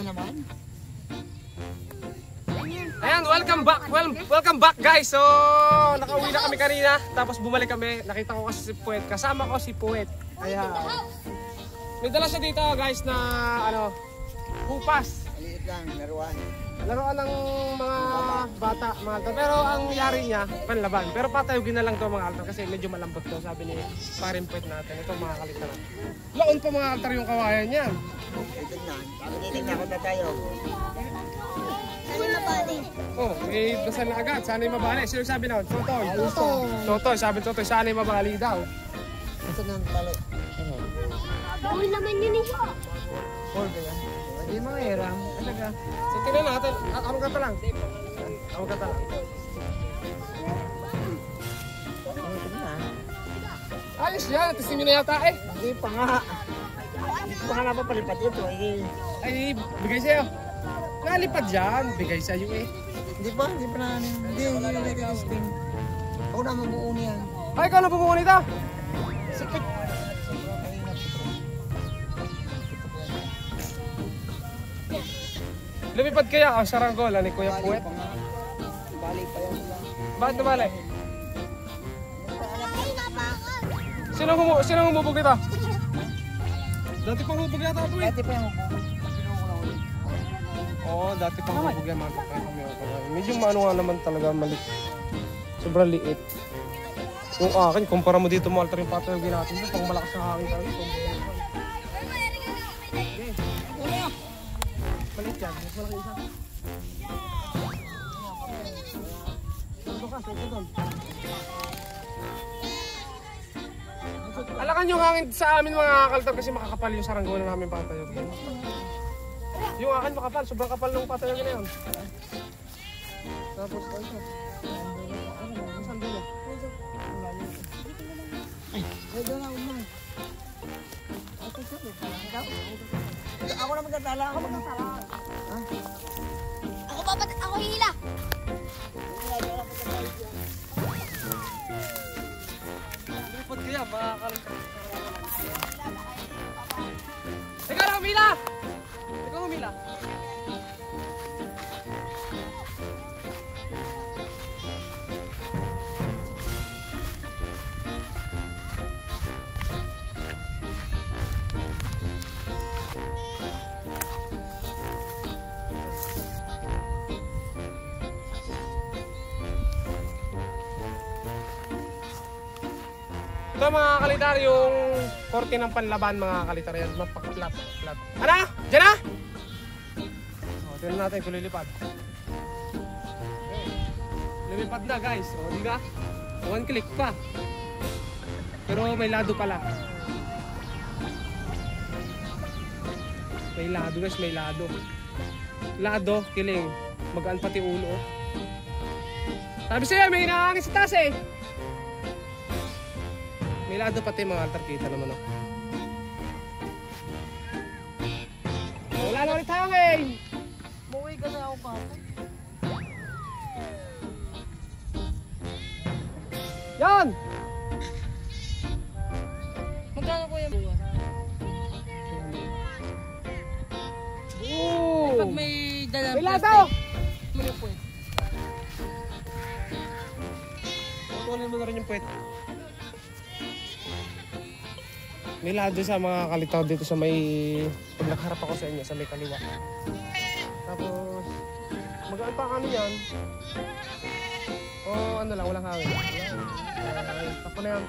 naman. Ayan, welcome back guys. So, nakauwi na kami kanina, tapos bumalik kami. Nakita ko kasi si Puwet, kasama ko si Puwet. Ayan. May dala siya dito guys na hupas. Maliit lang, laruan. Laruan ng mga bata, mga altar. Pero ang yari niya, panlaban. Pero patayugin na lang to mga altar kasi medyo malambot to, sabi ni paring Puwet natin. Ito mga kalitaran. Laon pa mga altar yung kawayan niya. Ito na, titignan ko na tayo. Ano mabali? Oh, may dasal na agad. Sana'y mabali. Sino sabi na? Totoy. Totoy. Sabi Totoy, sana'y mabali daw. Ito na ang talo. Bawal naman yun eh. Four ba yan? Hindi mga hiram. Talaga. So, tingnan natin. Ang gata lang. Ang gata lang. Ito na. Ayos yan. Tisingin na yata eh. Hindi pa nga. Hindi pa nga napapalipat ito eh. Ay, bigay sa'yo. Nalipad yan. Bigay sa'yo eh. Hindi pa na. Hindi testing. Ako na magbuo niyan. Ay, ikaw na bumuha nito. Sikit. Lumipad kaya ang saranggola ni Kuya Puwet. Bali pa yan. Bakit nabali? Sino humubog nito? Dati pang hubog yata ito eh. Dati pa yung Oo, dati pang hubog yan mga kapay. Medyo maano nga naman talaga mali. Sobrang liit. Yung akin, kumpara mo dito mo altar yung patayogin natin. Pang malakas na hangin talaga. Malit yan. Mas malaki isa. Ito ka, ito doon. Alakan yung hangin sa amin mga kaltar kasi makakapal yung saranggola namin patayogin. Yung akin makapal, sobrang kapal ng patayogin na yun. Tapos ito. Saan dulo? Ay, doon na umay. Ako na magtatala. Ako hila. Lipod kaya, mga kaltar. Ikaw na humila! Ikaw humila. Ito mga kalitar, yung korte ng panlaban mga kalitar yan. Mapaka-flat. Ano? Diyan na? O, tingnan natin kung lilipad. Lumipad na guys. O, di ba? One click pa. Pero may lado pala. May lado guys, may lado. Lado, kiling. Magaan pati ulo. Sabi sa'yo, may hinahangin sa taas eh. May lado pati mga altar, kita naman ako. Wala na ulit hangin! Buwi ka na ako pa. Yan! Magkano po yung buwan? Oo! Pag may dalang May lado! Tuloy mo na rin yung puwet. May lado sa mga kalitaw dito sa may, pag nakaharap ako sa inyo, sa may kaliwa. Tapos, magaan pa kano yan. O ano lang, walang hangin. Tapo na yan.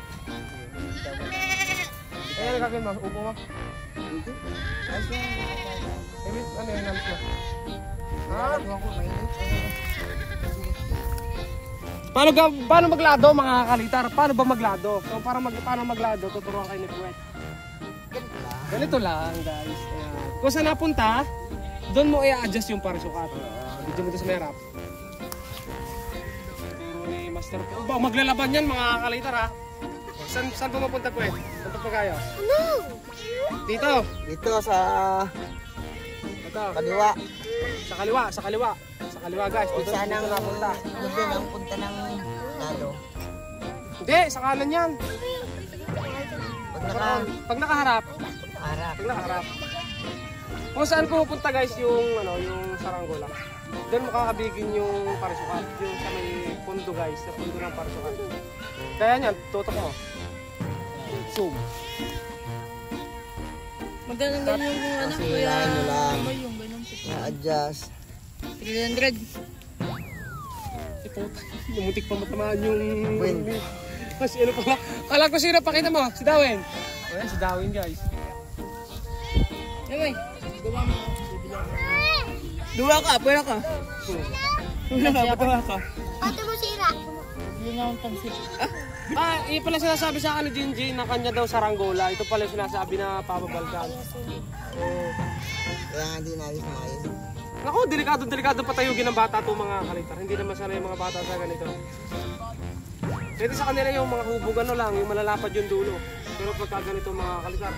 Kaya nagagawin mo, upo mo. Ano yung nalit mo? Ha? Paano maglado mga kalitar? Paano ba maglado? So paano maglado? Tuturuan kayo ni Puwet. Ganito lang guys. Ayan. Kung saan napunta, doon mo i-adjust yung parasukat. Dito mo ito sa merap. Turo ni Master Puwet. Maglalaban yan mga kalitar ha. Saan po mapunta Puwet? Saan pa kayo? Ano? Dito. Dito sa Ito. kaliwa. Sa kaliwa. Sa kaliwa guys. Dito Saan na ang napunta. doon ang punta ng lalo. Hindi, sa kanan yan. Pag Pag nakaharap. harap. Pag nakaharap. Kung saan pumupunta guys yung ano, yung saranggola. Doon makakabigin yung parisukat, yung sa may pundo guys, sa pundo ng parisukat. Kaya niyan, tutok mo. Zoom. Magkano ganyan yung ano? Kasi Kuya, ano lang. may yung ganun po. Na-adjust. 300. Lumutik pa matamaan yung... Wind. Kasi ano pala, kala ko sino, pakita mo, si Darwin. Ayan, si Darwin guys. Yamay, gawa mo. Dula ka, pwera ka. Dula ka, pwera ka. Ate mo sira. Yun ang pansit. Iyon pala sinasabi sa akin ni Jinji na kanya daw saranggola. Ito pala sinasabi na pababalkan. Kaya nga hindi naayos na ayos. Naku, delikado patayugin ng bata itong mga kalitar. Hindi naman sanay yung mga bata sa ganito. Pwede sa kanila yung mga hubog ano lang, yung malalapad yung dulo. Pero pagka ganito mga kalitar,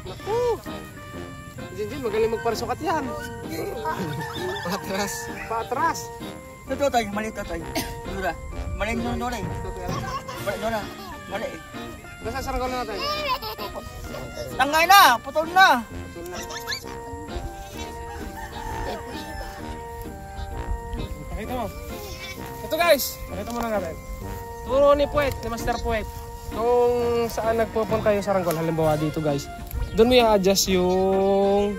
naku! Jinji, magaling magparisukat yan. Patras. Paatras. Ito tayo, mali ito tayo. Dura. Mali ito na eh. Mali ito na. Mali eh. Nasa saranggola natin. Tangay na! Putol na! Putol na. Pakita mo. Ito guys, pakita mo lang natin. Turo ni Puwet, ni Master Puwet. Kung saan nagpupunta yung saranggola, halimbawa dito guys. Doon mo i-adjust yung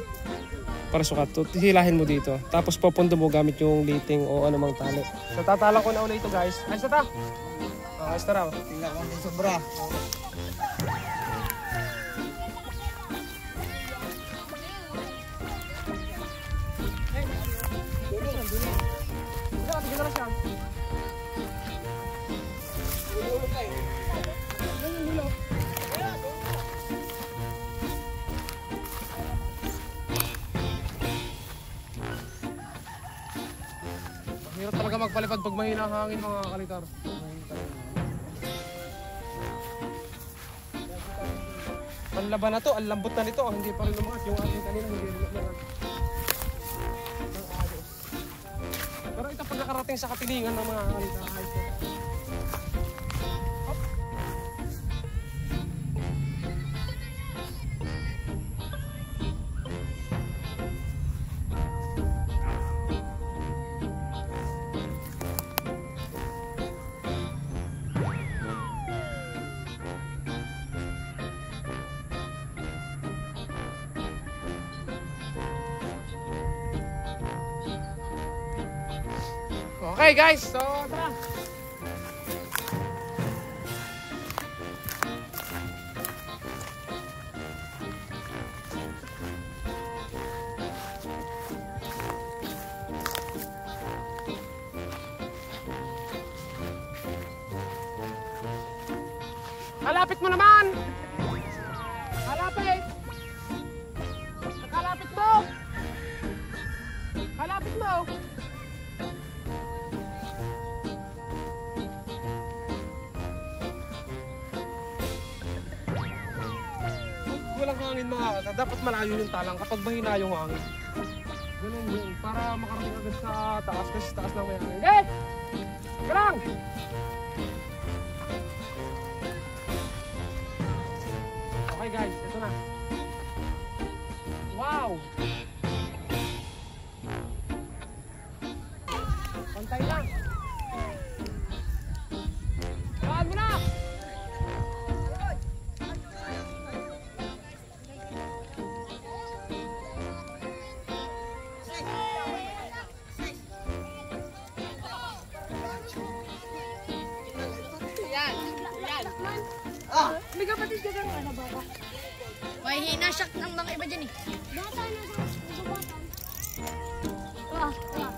parasukat. Hilahin mo dito. Tapos pupundo mo gamit yung liting o anumang tali. So tatalang ko na ulit ito guys. Ayos na ta? Ayos na raw. Tingnan ko din sobra. Hirap talaga magpalipad pag mahina ang hangin mga kalitar. Ang laban na to, ang lambot na nito, hindi pa rin lumakas. Yung ating kanina hindi rin lumakas. Pero ito pag nakarating sa katilingan ng mga kalitar, ayos na. Okay guys, so tara. Kalapit mo naman! Kalapit! Kalapit mo! Kalapit mo! Walang hangin mga kata, dapat malayo yung talang kapag mahina yung hangin. Ganun yun, para makarating agad sa taas kasi taas lang may hangin. Okay! Galang! Okay guys, ito na. Wow! Pantay lang! Saan mo na! May kapatid ka gano'n, ano ba ka? May hinasyak ng mga iba dyan eh. Bata na sa bata. Wah, wah.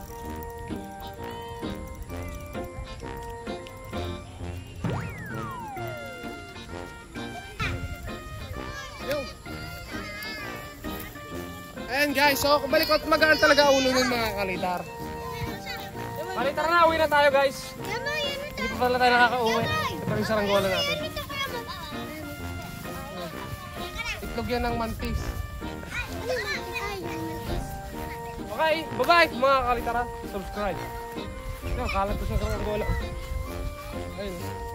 Ayan guys, so kumalikot magaan talaga ulo ng mga kalitar. Kalitar na, uwi na tayo guys. Hindi pa pala tayo nakaka-uwi. Ito pa yung saranggola natin. Itlog yan ng mantis. Okay, bye-bye mga kalitara. Subscribe. Kalat ko sa saranggola. Ayun.